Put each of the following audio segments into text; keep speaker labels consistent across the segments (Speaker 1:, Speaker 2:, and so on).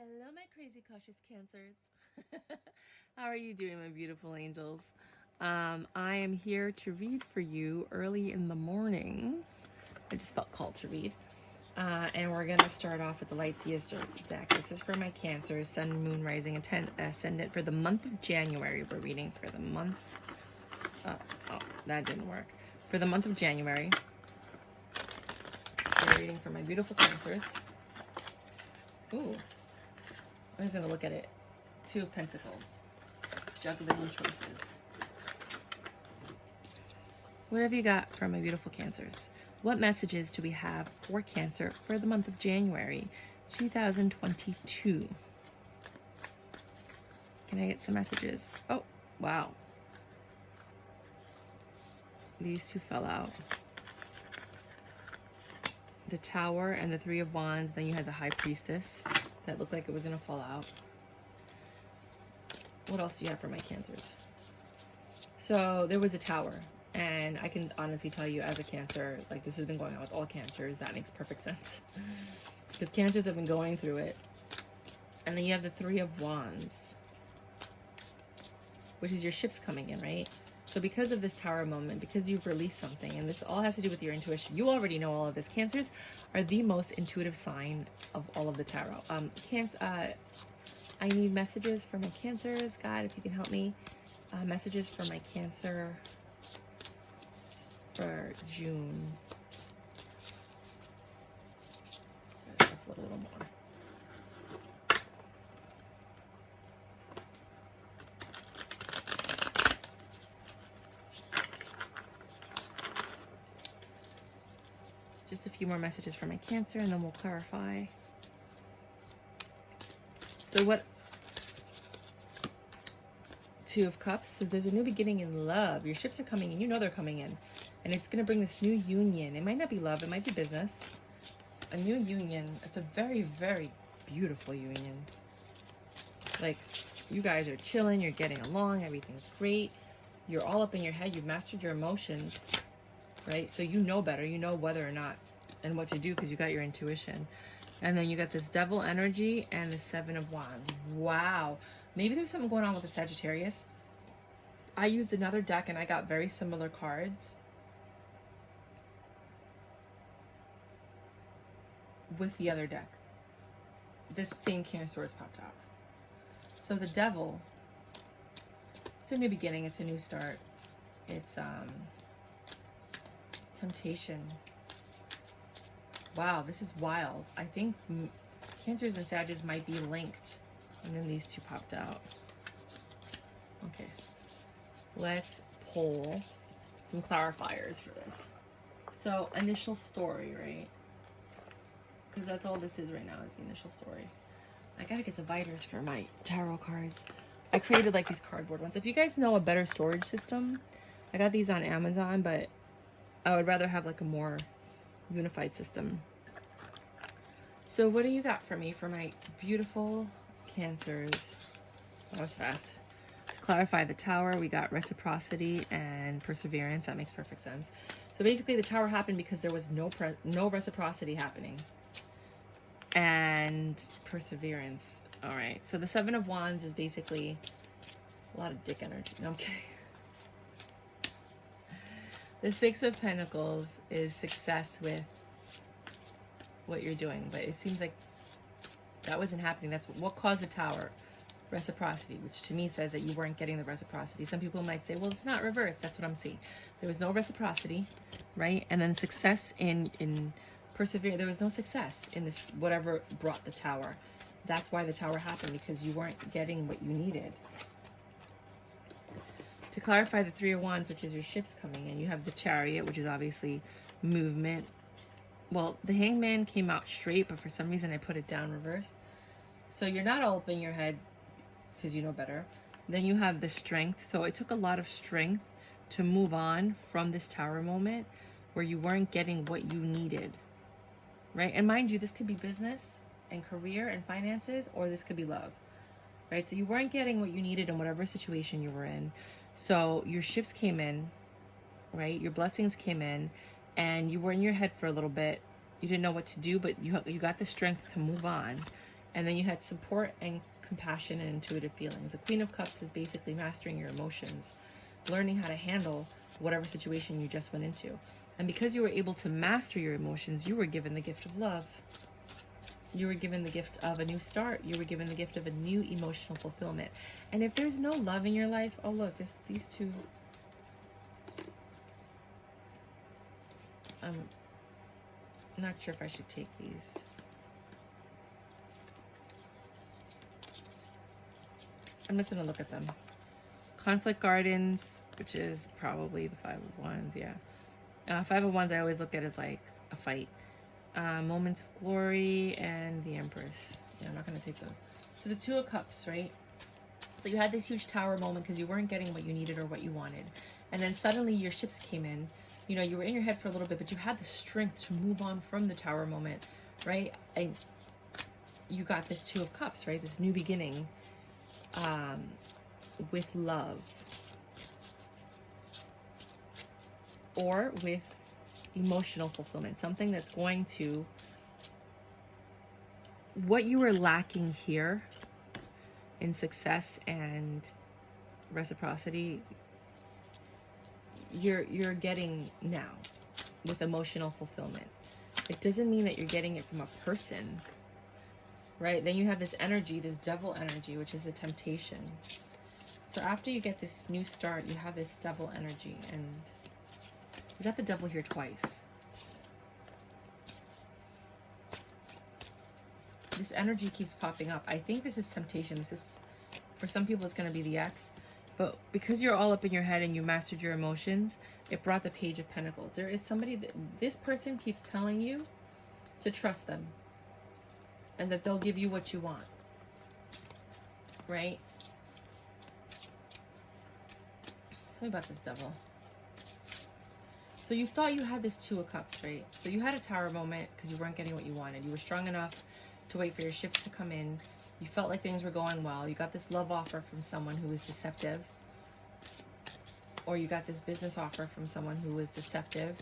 Speaker 1: Hello, my crazy cautious Cancers. How are you doing, my beautiful angels? I am here to read for you early in the morning. I just felt called to read. And we're going to start off with the Light Seers deck. This is for my Cancers, Sun, Moon, Rising, Ascendant for the month of January. We're reading for the month. Oh, that didn't work. For the month of January. We're reading for my beautiful Cancers. Ooh. I'm just going to look at it. Two of Pentacles. Juggling choices. What have you got from my beautiful Cancers? What messages do we have for Cancer for the month of January 2022? Can I get some messages? Oh, wow. These two fell out. The Tower and the Three of Wands. Then you had the High Priestess. That looked like it was going to fall out. What else do you have for my Cancers? So there was a Tower. And I can honestly tell you as a Cancer, like this has been going on with all Cancers. That makes perfect sense. Because Cancers have been going through it. And then you have the Three of Wands. Which is your ships coming in, right? So because of this Tower moment, because you've released something, and this all has to do with your intuition, you already know all of this. Cancers are the most intuitive sign of all of the tarot. I need messages for my Cancers. God, if you can help me. Messages for my Cancer for June. Shuffle it a little more. Just a few more messages for my Cancer, and then we'll clarify. So what? Two of Cups. So there's a new beginning in love. Your ships are coming in. You know they're coming in. And it's going to bring this new union. It might not be love. It might be business. A new union. It's a very, very beautiful union. Like, you guys are chilling. You're getting along. Everything's great. You're all up in your head. You've mastered your emotions. Right? So you know better. You know whether or not and what to do because you got your intuition. And then you got this Devil energy and the Seven of Wands. Wow. Maybe there's something going on with the Sagittarius. I used another deck and I got very similar cards with the other deck. This same King of Swords popped out. So the Devil, it's a new beginning. It's a new start. It's temptation. Wow, this is wild. I think Cancers and Sagittarius might be linked. And then these two popped out. Okay. Let's pull some clarifiers for this. So, initial story, right? Because that's all this is right now, is the initial story. I gotta get some biters for my tarot cards. I created like these cardboard ones. If you guys know a better storage system, I got these on Amazon, but I would rather have like a more unified system. So what do you got for me for my beautiful Cancers? That was fast. To clarify the Tower, we got reciprocity and perseverance. That makes perfect sense. So basically the Tower happened because there was no reciprocity happening. And perseverance. All right. So the Seven of Wands is basically a lot of dick energy. No, I'm kidding. The Six of Pentacles is success with what you're doing. But it seems like that wasn't happening. That's what caused the Tower. Reciprocity, which to me says that you weren't getting the reciprocity. Some people might say, well, it's not reversed. That's what I'm seeing. There was no reciprocity, right? And then success in persevere. There was no success in this, whatever brought the Tower. That's why the Tower happened, because you weren't getting what you needed. To clarify the Three of Wands, which is your ships coming in, you have the Chariot, which is obviously movement. Well, the Hangman came out straight, but for some reason I put it down reverse. So you're not all up in your head because you know better. Then you have the Strength. So it took a lot of strength to move on from this Tower moment where you weren't getting what you needed, right? And mind you, this could be business and career and finances, or this could be love, right? So you weren't getting what you needed in whatever situation you were in. So your ships came in, right? Your blessings came in, and you were in your head for a little bit. You didn't know what to do, but you got the strength to move on. And then you had support and compassion and intuitive feelings. The Queen of Cups is basically mastering your emotions, learning how to handle whatever situation you just went into. And because you were able to master your emotions, you were given the gift of love. You were given the gift of a new start. You were given the gift of a new emotional fulfillment. And if there's no love in your life, oh look, these two. I'm not sure if I should take these. I'm just gonna look at them. Conflict Gardens, which is probably the Five of Wands, yeah. Five of Wands I always look at as like a fight. Moments of Glory and the Empress. Yeah, I'm not gonna take those. So the Two of Cups, right? So you had this huge tower moment because you weren't getting what you needed or what you wanted. And then suddenly your ships came in. You know, you were in your head for a little bit, but you had the strength to move on from the tower moment, right? And you got this Two of Cups, right? This new beginning with love. Or with emotional fulfillment. Something that's going to... What you were lacking here in success and reciprocity, you're getting now with emotional fulfillment. It doesn't mean that you're getting it from a person, right? Then you have this energy, this devil energy, which is a temptation. So after you get this new start, you have this devil energy, and you got the devil here twice. This energy keeps popping up. I think this is temptation. This is, for some people, it's going to be the ex. But because you're all up in your head and you mastered your emotions, it brought the Page of Pentacles. There is somebody that this person keeps telling you to trust them. And that they'll give you what you want. Right? Tell me about this devil. So you thought you had this Two of Cups, right? So you had a tower moment because you weren't getting what you wanted. You were strong enough to wait for your ships to come in. You felt like things were going well. You got this love offer from someone who was deceptive. Or you got this business offer from someone who was deceptive.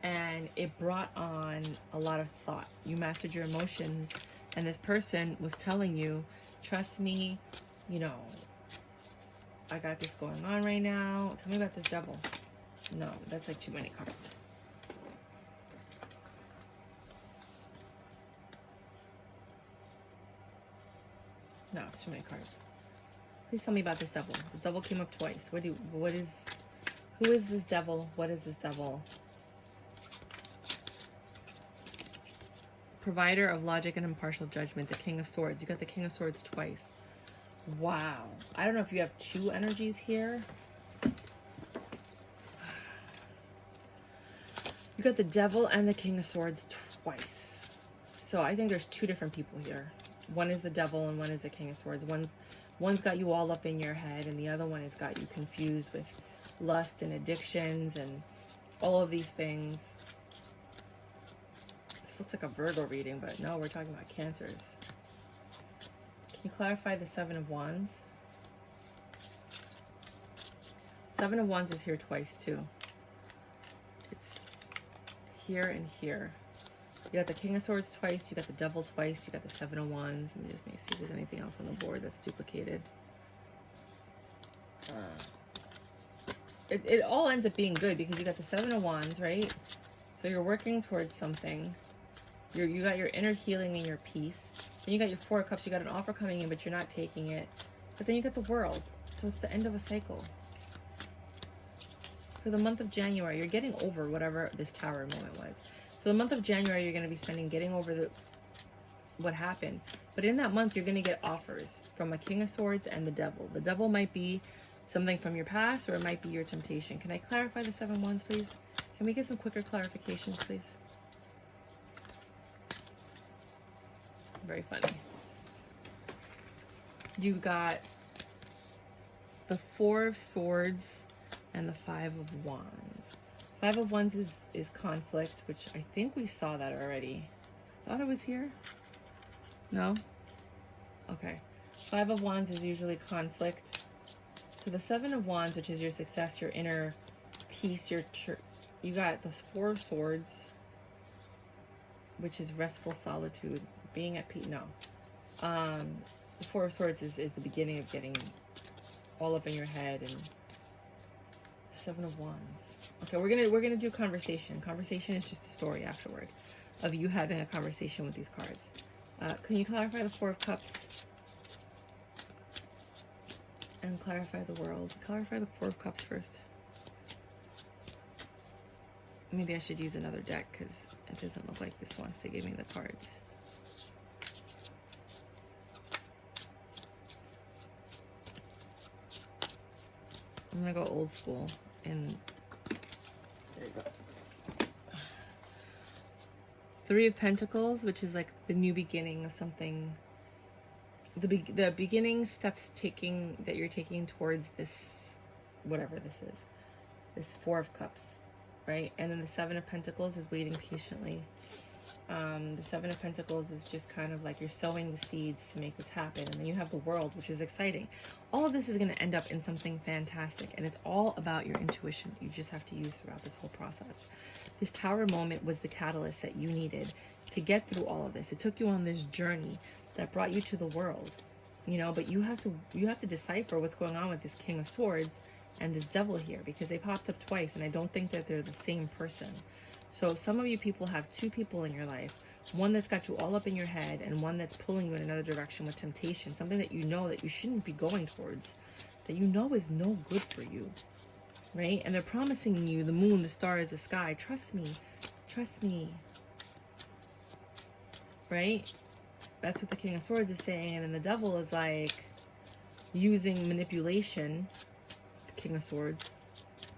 Speaker 1: And it brought on a lot of thought. You mastered your emotions. And this person was telling you, trust me, you know, I got this going on right now. Tell me about this devil. No, that's like too many cards. No, it's too many cards. Please tell me about this devil. This devil came up twice. Who is this devil? What is this devil? Provider of logic and impartial judgment, the King of Swords. You got the King of Swords twice. Wow. I don't know if you have two energies here. You got the Devil and the King of Swords twice. So I think there's two different people here. One is the Devil and one is the King of Swords. One's got you all up in your head, and the other one has got you confused with lust and addictions and all of these things. This looks like a Virgo reading, but no, we're talking about Cancers. Can you clarify the Seven of Wands? Seven of Wands is here twice too. It's here and here. You got the King of Swords twice, you got the Devil twice, you got the Seven of Wands. Let me just see if there's anything else on the board that's duplicated. It all ends up being good because you got the Seven of Wands, right? So you're working towards something. You got your inner healing and your peace. Then you got your Four of Cups. You got an offer coming in, but you're not taking it. But then you got the World. So it's the end of a cycle. For the month of January, you're getting over whatever this Tower moment was. So the month of January, you're going to be spending getting over what happened. But in that month, you're going to get offers from a King of Swords and the Devil. The Devil might be something from your past, or it might be your temptation. Can I clarify the Seven Wands, please? Can we get some quicker clarifications, please? Very funny. You got the Four of Swords and the Five of Wands. Five of Wands is conflict, which I think we saw that already. Thought it was here? No? Okay. Five of Wands is usually conflict. So the Seven of Wands, which is your success, your inner peace, you got the Four of Swords, which is restful solitude, being at peace. No. The Four of Swords is the beginning of getting all up in your head, and the Seven of Wands. Okay, we're gonna do conversation. Conversation is just a story afterward of you having a conversation with these cards. Can you clarify the Four of Cups? And clarify the World. Clarify the Four of Cups first. Maybe I should use another deck because it doesn't look like this wants to give me the cards. I'm gonna go old school and there you go. Three of Pentacles, which is like the new beginning of something. The beginning steps that you're taking towards this, whatever this is. This Four of Cups, right? And then the Seven of Pentacles is waiting patiently. The Seven of Pentacles is just kind of like you're sowing the seeds to make this happen. And then you have the World, which is exciting. All of this is going to end up in something fantastic. And it's all about your intuition. You just have to use throughout this whole process. This Tower moment was the catalyst that you needed to get through all of this. It took you on this journey that brought you to the World, you know, but you have to decipher what's going on with this King of Swords and this Devil here, because they popped up twice, and I don't think that they're the same person. So some of you people have two people in your life, one that's got you all up in your head and one that's pulling you in another direction with temptation, something that you know that you shouldn't be going towards, that you know is no good for you, right? And they're promising you the moon, the stars, the sky. Trust me, right? That's what the King of Swords is saying. And then the Devil is like using manipulation, the King of Swords,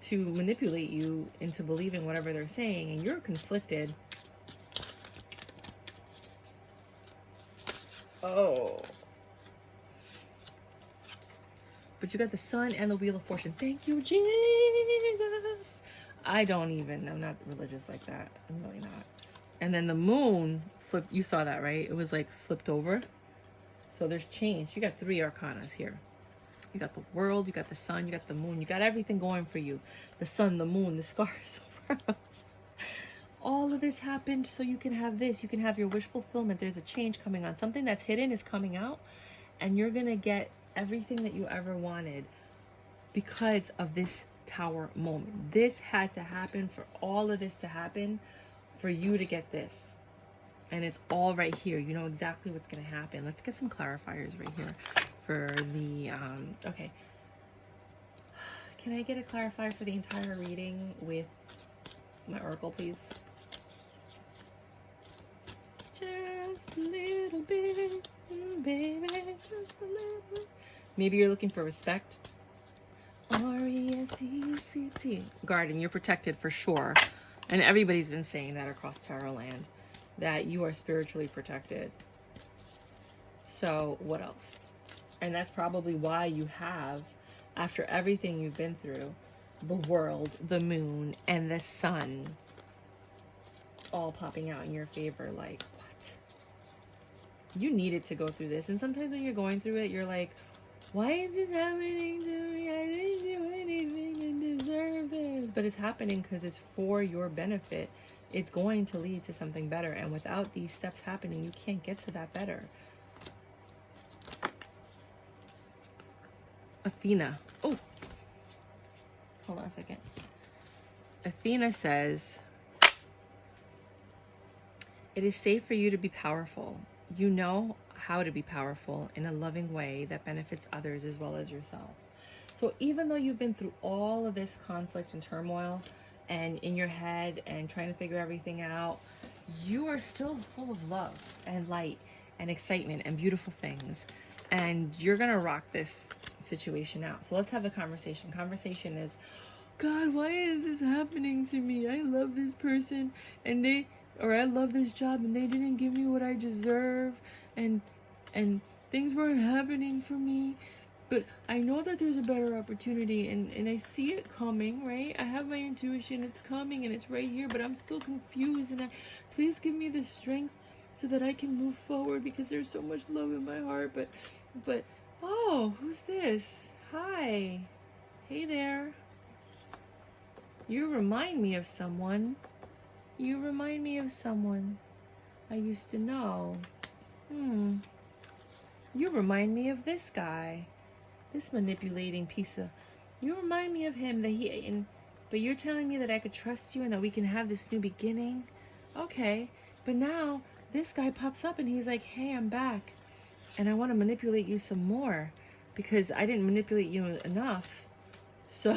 Speaker 1: to manipulate you into believing whatever they're saying. And you're conflicted. Oh. But you got the Sun and the Wheel of Fortune. Thank you, Jesus. I'm not religious like that. I'm really not. And then the moon flipped. You saw that, right? It was like flipped over. So there's change. You got three arcanas here. You got the World, you got the Sun, you got the Moon. You got everything going for you. The Sun, the Moon, the stars, the world. All of this happened so you can have this. You can have your wish fulfillment. There's a change coming on. Something that's hidden is coming out. And you're going to get everything that you ever wanted because of this Tower moment. This had to happen for all of this to happen for you to get this. And it's all right here. You know exactly what's going to happen. Let's get some clarifiers right here for the, okay. Can I get a clarifier for the entire reading with my oracle, please? Just a little bit, baby, just a little bit. Maybe you're looking for respect. R-E-S-P-E-C-T. Garden, you're protected for sure. And everybody's been saying that across Tarot land, that you are spiritually protected. So what else? And that's probably why you have, after everything you've been through, the World, the Moon, and the Sun all popping out in your favor. Like, what? You needed to go through this. And sometimes when you're going through it, you're like, why is this happening to me? I didn't do anything to deserve this. But it's happening because it's for your benefit. It's going to lead to something better. And without these steps happening, you can't get to that better. Athena. Oh, hold on a second. Athena says, it is safe for you to be powerful. You know how to be powerful in a loving way that benefits others as well as yourself. So even though you've been through all of this conflict and turmoil and in your head and trying to figure everything out, you are still full of love and light and excitement and beautiful things. And you're going to rock this situation out. So let's have a conversation. Conversation is, God, why is this happening to me? I love this person and I love this job and they didn't give me what I deserve, and things weren't happening for me, but I know that there's a better opportunity and I see it coming, right? I have my intuition, it's coming and it's right here, but I'm still confused, and please give me the strength so that I can move forward, because there's so much love in my heart, but oh, who's this? Hi. Hey there. You remind me of someone. You remind me of someone I used to know. You remind me of this guy. This manipulating piece of... You remind me of him, but you're telling me that I could trust you and that we can have this new beginning? Okay. But now, this guy pops up and he's like, hey, I'm back. And I want to manipulate you some more. Because I didn't manipulate you enough. So...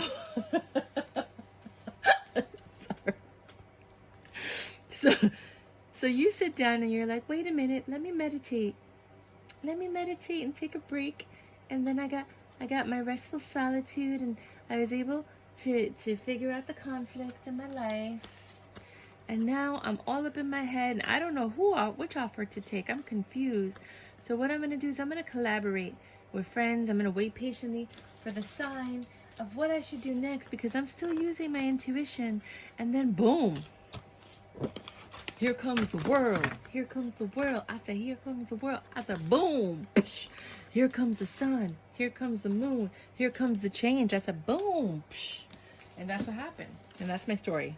Speaker 1: So you sit down and you're like, wait a minute, let me meditate. Let me meditate and take a break. And then I got my restful solitude, and I was able to figure out the conflict in my life. And now I'm all up in my head, and I don't know which offer to take. I'm confused. So what I'm going to do is I'm going to collaborate with friends. I'm going to wait patiently for the sign of what I should do next, because I'm still using my intuition. And then boom. Here comes the world. Here comes the world. I said, here comes the world. I said, boom. Here comes the sun. Here comes the moon. Here comes the change. I said, boom. And that's what happened. And that's my story.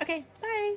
Speaker 1: Okay, bye.